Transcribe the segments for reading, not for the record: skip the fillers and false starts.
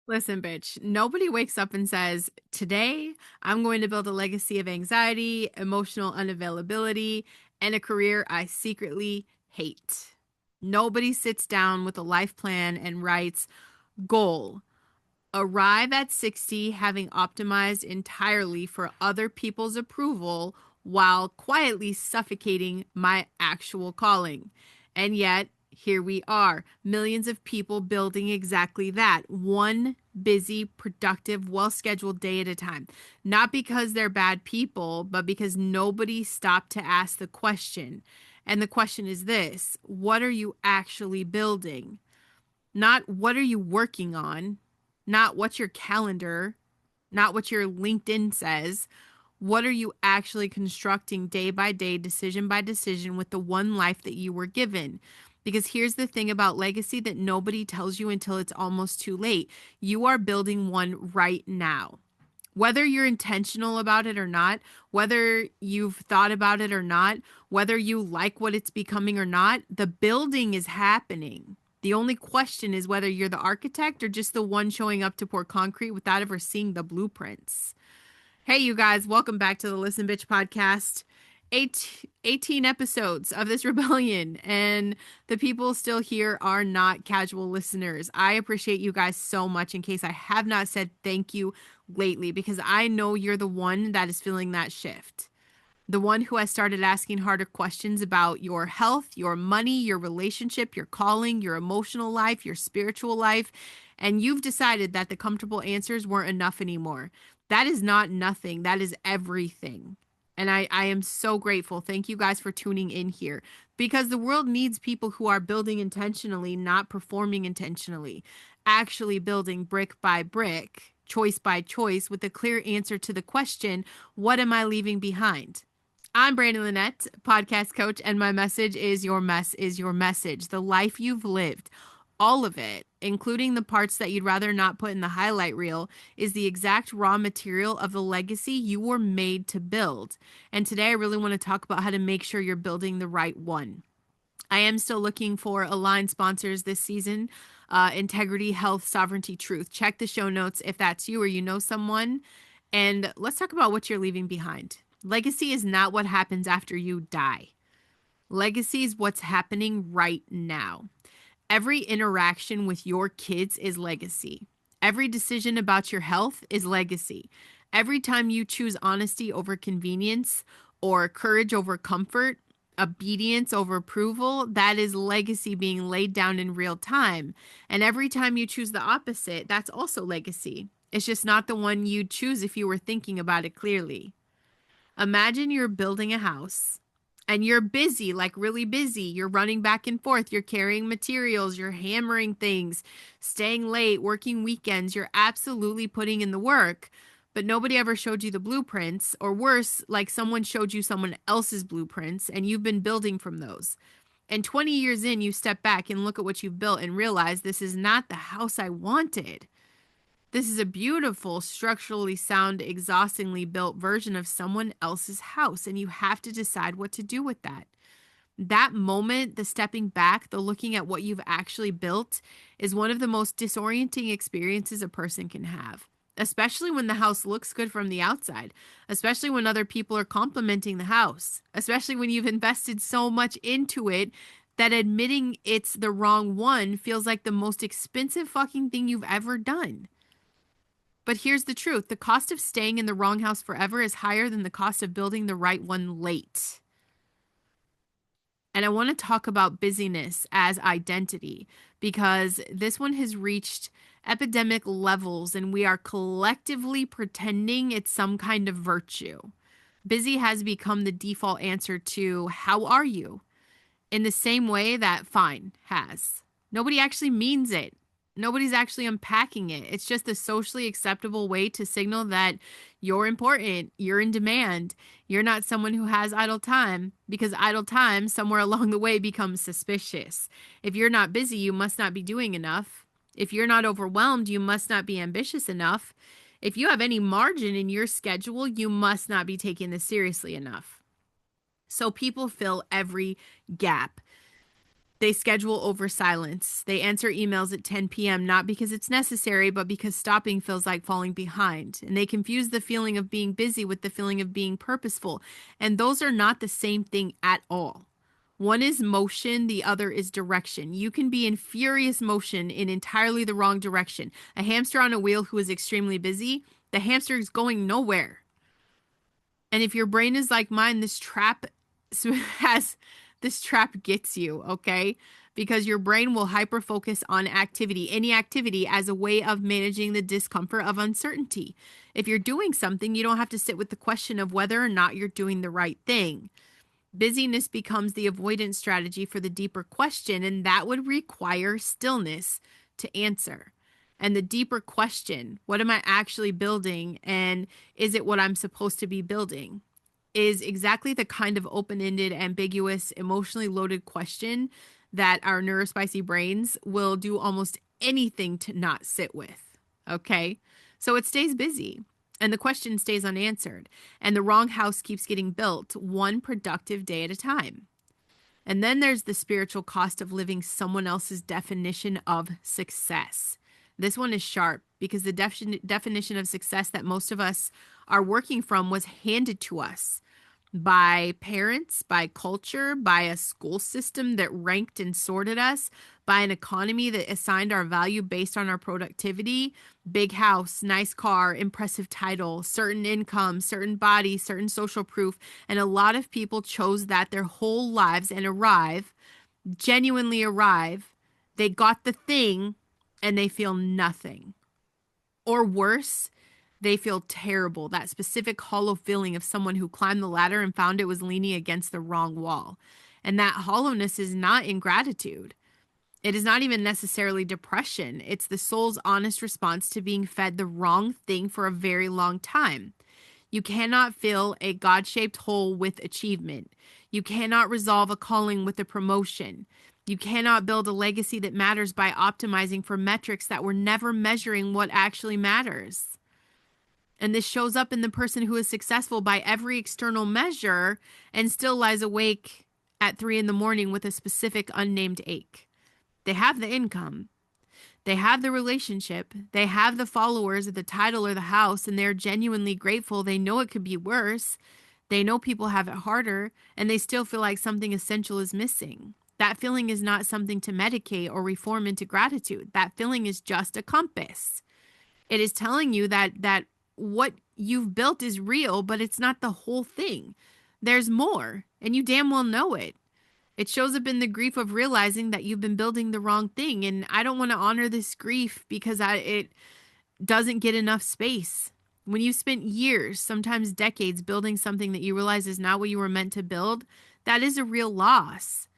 Listen, bitch, nobody wakes up and says, "Today, I'm going to build a legacy of anxiety, emotional unavailability, and a career I secretly hate." Nobody sits down with a life plan and writes, "Goal, arrive at 60 having optimized entirely for other people's approval while quietly suffocating my actual calling." And yet, here we are, millions of people building exactly that, one busy, productive, well scheduled day at a time. Not because they're bad people, but because nobody stopped to ask the question. And the question is this: what are you actually building? Not what are you working on, not what's your calendar, not what your LinkedIn says. What are you actually constructing day by day, decision by decision with the one life that you were given? Because here's the thing about legacy that nobody tells you until it's almost too late. You are building one right now. Whether you're intentional about it or not, whether you've thought about it or not, whether you like what it's becoming or not, the building is happening. The only question is whether you're the architect or just the one showing up to pour concrete without ever seeing the blueprints. Hey, you guys, welcome back to the Listen Bitch podcast. 18 episodes of this rebellion, and the people still here are not casual listeners. I appreciate you guys so much. In case I have not said thank you lately, because I know you're the one that is feeling that shift. The one who has started asking harder questions about your health, your money, your relationship, your calling, your emotional life, your spiritual life, and you've decided that the comfortable answers weren't enough anymore. That is not nothing, that is everything. And I am so grateful. Thank you guys for tuning in here because the world needs people who are building intentionally, not performing intentionally, actually building brick by brick, choice by choice, with a clear answer to the question, what am I leaving behind? I'm Brandon Lynette, podcast coach, and my message is your mess is your message. The life you've lived, all of it, including the parts that you'd rather not put in the highlight reel, is the exact raw material of the legacy you were made to build. And today I really want to talk about how to make sure you're building the right one. I am still looking for aligned sponsors this season. Integrity, health, sovereignty, truth. Check the show notes if that's you or you know someone. And let's talk about what you're leaving behind. Legacy is not what happens after you die. Legacy is what's happening right now. Every interaction with your kids is legacy. Every decision about your health is legacy. Every time you choose honesty over convenience or courage over comfort, obedience over approval, that is legacy being laid down in real time. And every time you choose the opposite, that's also legacy. It's just not the one you'd choose if you were thinking about it clearly. Imagine you're building a house and you're busy, like really busy. You're running back and forth. You're carrying materials. You're hammering things, staying late, working weekends. You're absolutely putting in the work, but nobody ever showed you the blueprints, or worse, like someone showed you someone else's blueprints and you've been building from those. And 20 years in, you step back and look at what you've built and realize this is not the house I wanted. This is a beautiful, structurally sound, exhaustingly built version of someone else's house, and you have to decide what to do with that. That moment, the stepping back, the looking at what you've actually built, is one of the most disorienting experiences a person can have, especially when the house looks good from the outside, especially when other people are complimenting the house, especially when you've invested so much into it that admitting it's the wrong one feels like the most expensive fucking thing you've ever done. But here's the truth: the cost of staying in the wrong house forever is higher than the cost of building the right one late. And I want to talk about busyness as identity because this one has reached epidemic levels and we are collectively pretending it's some kind of virtue. Busy has become the default answer to, "How are you?" in the same way that fine has. Nobody actually means it. Nobody's actually unpacking it. It's just a socially acceptable way to signal that you're important, you're in demand, you're not someone who has idle time, because idle time somewhere along the way becomes suspicious. If you're not busy, you must not be doing enough. If you're not overwhelmed, you must not be ambitious enough. If you have any margin in your schedule, you must not be taking this seriously enough. So people fill every gap. They schedule over silence. They answer emails at 10 p.m., not because it's necessary, but because stopping feels like falling behind. And they confuse the feeling of being busy with the feeling of being purposeful. And those are not the same thing at all. One is motion, the other is direction. You can be in furious motion in entirely the wrong direction. A hamster on a wheel who is extremely busy, the hamster is going nowhere. And if your brain is like mine, this trap gets you, okay? Because your brain will hyper focus on activity, any activity, as a way of managing the discomfort of uncertainty. If you're doing something, you don't have to sit with the question of whether or not you're doing the right thing. Busyness becomes the avoidance strategy for the deeper question, and that would require stillness to answer. And the deeper question, what am I actually building, and is it what I'm supposed to be building, is exactly the kind of open-ended, ambiguous, emotionally loaded question that our neurospicy brains will do almost anything to not sit with. Okay? So it stays busy. And the question stays unanswered. And the wrong house keeps getting built one productive day at a time. And then there's the spiritual cost of living someone else's definition of success. This one is sharp because the definition of success that most of us are working from was handed to us by parents, by culture, by a school system that ranked and sorted us, by an economy that assigned our value based on our productivity, big house, nice car, impressive title, certain income, certain body, certain social proof. And a lot of people chose that their whole lives and genuinely arrive. They got the thing and they feel nothing. Or worse, they feel terrible, that specific hollow feeling of someone who climbed the ladder and found it was leaning against the wrong wall. And that hollowness is not ingratitude. It is not even necessarily depression. It's the soul's honest response to being fed the wrong thing for a very long time. You cannot fill a God-shaped hole with achievement. You cannot resolve a calling with a promotion. You cannot build a legacy that matters by optimizing for metrics that were never measuring what actually matters. And this shows up in the person who is successful by every external measure and still lies awake at 3 a.m. with a specific unnamed ache. They have the income. They have the relationship. They have the followers or the title or the house, and they're genuinely grateful. They know it could be worse. They know people have it harder, and they still feel like something essential is missing. That feeling is not something to medicate or reform into gratitude. That feeling is just a compass. It is telling you that what you've built is real, but it's not the whole thing. There's more, and you damn well know it. It shows up in the grief of realizing that you've been building the wrong thing. And I don't want to honor this grief because it doesn't get enough space. When you've spent years, sometimes decades, building something that you realize is not what you were meant to build, that is a real loss.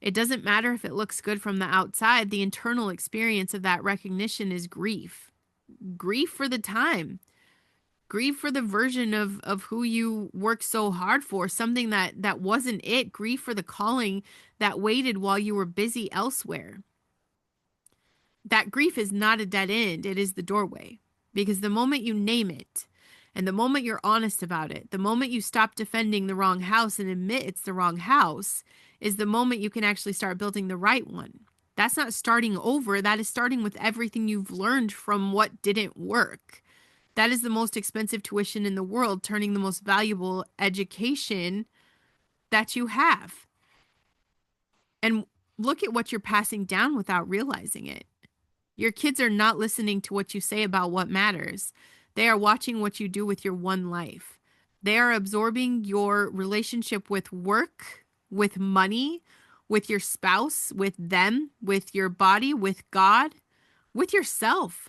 It doesn't matter if it looks good from the outside. The internal experience of that recognition is grief. Grief for the time. Grieve for the version of who you worked so hard for, something that wasn't it. Grieve for the calling that waited while you were busy elsewhere. That grief is not a dead end. It is the doorway. Because the moment you name it, and the moment you're honest about it, the moment you stop defending the wrong house and admit it's the wrong house, is the moment you can actually start building the right one. That's not starting over. That is starting with everything you've learned from what didn't work. That is the most expensive tuition in the world, turning the most valuable education that you have. And look at what you're passing down without realizing it. Your kids are not listening to what you say about what matters. They are watching what you do with your one life. They are absorbing your relationship with work, with money, with your spouse, with them, with your body, with God, with yourself.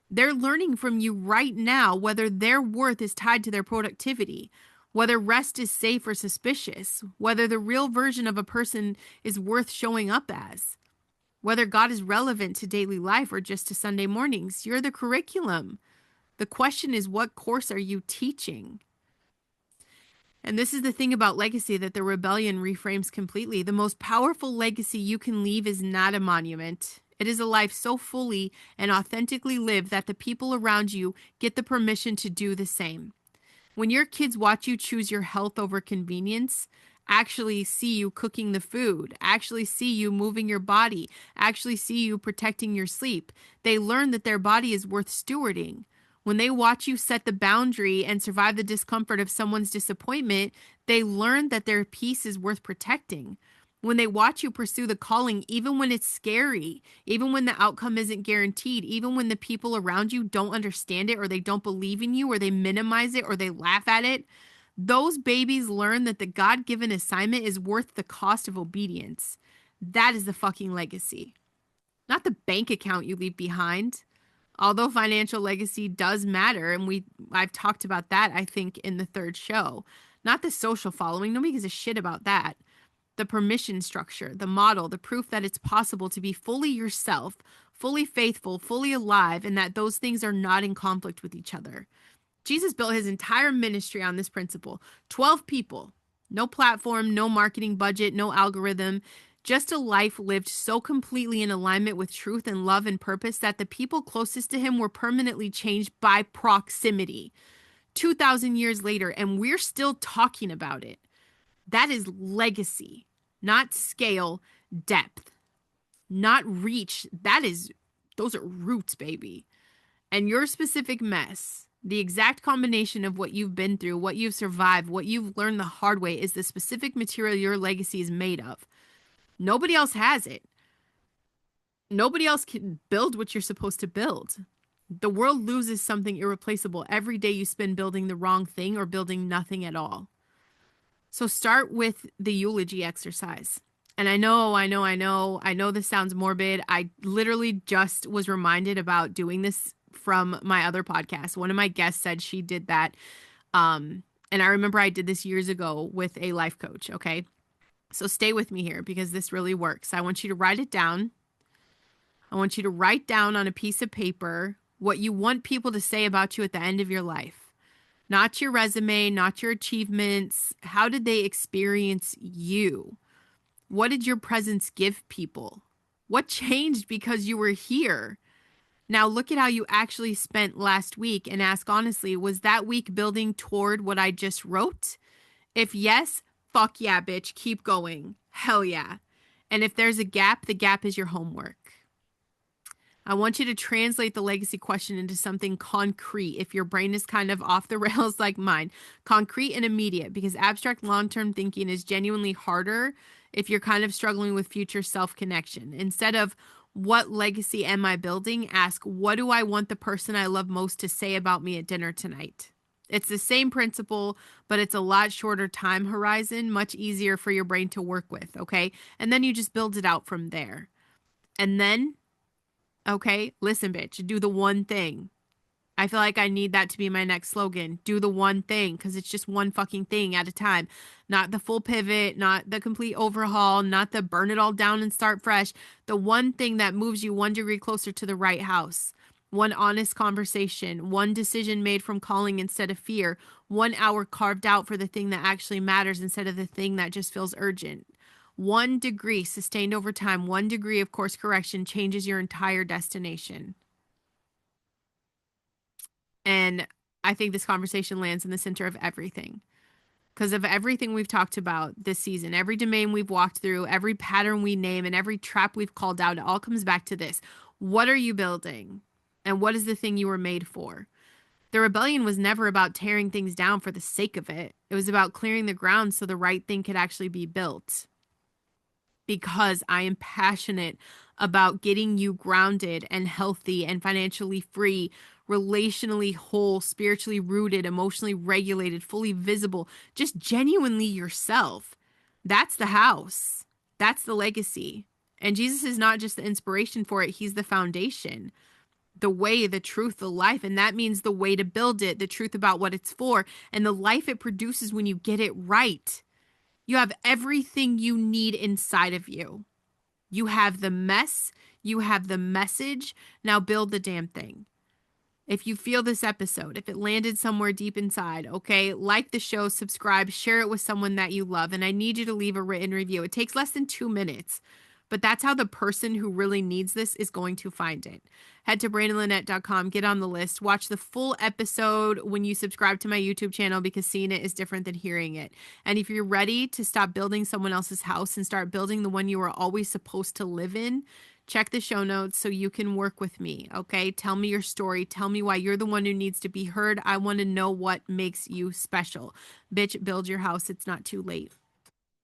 They're learning from you right now whether their worth is tied to their productivity, whether rest is safe or suspicious, whether the real version of a person is worth showing up as, whether God is relevant to daily life or just to Sunday mornings. You're the curriculum. The question is, what course are you teaching? And this is the thing about legacy that the rebellion reframes completely. The most powerful legacy you can leave is not a monument. It is a life so fully and authentically lived that the people around you get the permission to do the same. When your kids watch you choose your health over convenience, actually see you cooking the food, actually see you moving your body, actually see you protecting your sleep. They learn that their body is worth stewarding. When they watch you set the boundary and survive the discomfort of someone's disappointment, they learn that their peace is worth protecting. When they watch you pursue the calling, even when it's scary, even when the outcome isn't guaranteed, even when the people around you don't understand it or they don't believe in you or they minimize it or they laugh at it, those babies learn that the God given assignment is worth the cost of obedience. That is the fucking legacy, not the bank account you leave behind. Although financial legacy does matter, and I've talked about that, I think, in the third show. Not the social following. Nobody gives a shit about that. The permission structure, the model, the proof that it's possible to be fully yourself, fully faithful, fully alive, and that those things are not in conflict with each other. Jesus built his entire ministry on this principle. 12 people, no platform, no marketing budget, no algorithm, just a life lived so completely in alignment with truth and love and purpose that the people closest to him were permanently changed by proximity. 2,000 years later, and we're still talking about it. That is legacy, not scale, depth, not reach. Those are roots, baby. And your specific mess, the exact combination of what you've been through, what you've survived, what you've learned the hard way is the specific material your legacy is made of. Nobody else has it. Nobody else can build what you're supposed to build. The world loses something irreplaceable every day you spend building the wrong thing or building nothing at all. So start with the eulogy exercise. And I know this sounds morbid. I literally just was reminded about doing this from my other podcast. One of my guests said she did that. And I remember I did this years ago with a life coach. Okay. So stay with me here because this really works. I want you to write it down. I want you to write down on a piece of paper what you want people to say about you at the end of your life. Not your resume, not your achievements. How did they experience you? What did your presence give people? What changed because you were here? Now look at how you actually spent last week and ask honestly, was that week building toward what I just wrote? If yes, fuck yeah, bitch, keep going. Hell yeah. And if there's a gap, the gap is your homework. I want you to translate the legacy question into something concrete if your brain is kind of off the rails like mine. Concrete and immediate, because abstract long-term thinking is genuinely harder if you're kind of struggling with future self-connection. Instead of what legacy am I building, ask what do I want the person I love most to say about me at dinner tonight? It's the same principle, but it's a lot shorter time horizon, much easier for your brain to work with, okay? And then you just build it out from there. And then okay, listen, bitch, do the one thing. I feel like I need that to be my next slogan. Do the one thing, because it's just one fucking thing at a time. Not the full pivot, not the complete overhaul, not the burn it all down and start fresh. The one thing that moves you 1 degree closer to the right house. One honest conversation, one decision made from calling instead of fear, 1 hour carved out for the thing that actually matters instead of the thing that just feels urgent. 1 degree sustained over time, 1 degree of course correction changes your entire destination. And I think this conversation lands in the center of everything. Because of everything we've talked about this season, every domain we've walked through, every pattern we name, and every trap we've called out, it all comes back to this. What are you building? And what is the thing you were made for? The rebellion was never about tearing things down for the sake of it. It was about clearing the ground so the right thing could actually be built. Because I am passionate about getting you grounded and healthy and financially free, relationally whole, spiritually rooted, emotionally regulated, fully visible, just genuinely yourself. That's the house. That's the legacy. And Jesus is not just the inspiration for it, he's the foundation, the way, the truth, the life. And that means the way to build it, the truth about what it's for, and the life it produces when you get it right. You have everything you need inside of you. You have the mess. You have the message. Now build the damn thing. If you feel this episode, if it landed somewhere deep inside, okay, like the show, subscribe, share it with someone that you love. And I need you to leave a written review. It takes less than 2 minutes. but that's how the person who really needs this is going to find it. Head to brandonlynette.com, get on the list, watch the full episode when you subscribe to my YouTube channel, because seeing it is different than hearing it. And if you're ready to stop building someone else's house and start building the one you were always supposed to live in, check the show notes so you can work with me, okay? Tell me your story. Tell me why you're the one who needs to be heard. I want to know what makes you special. Bitch, build your house. It's not too late.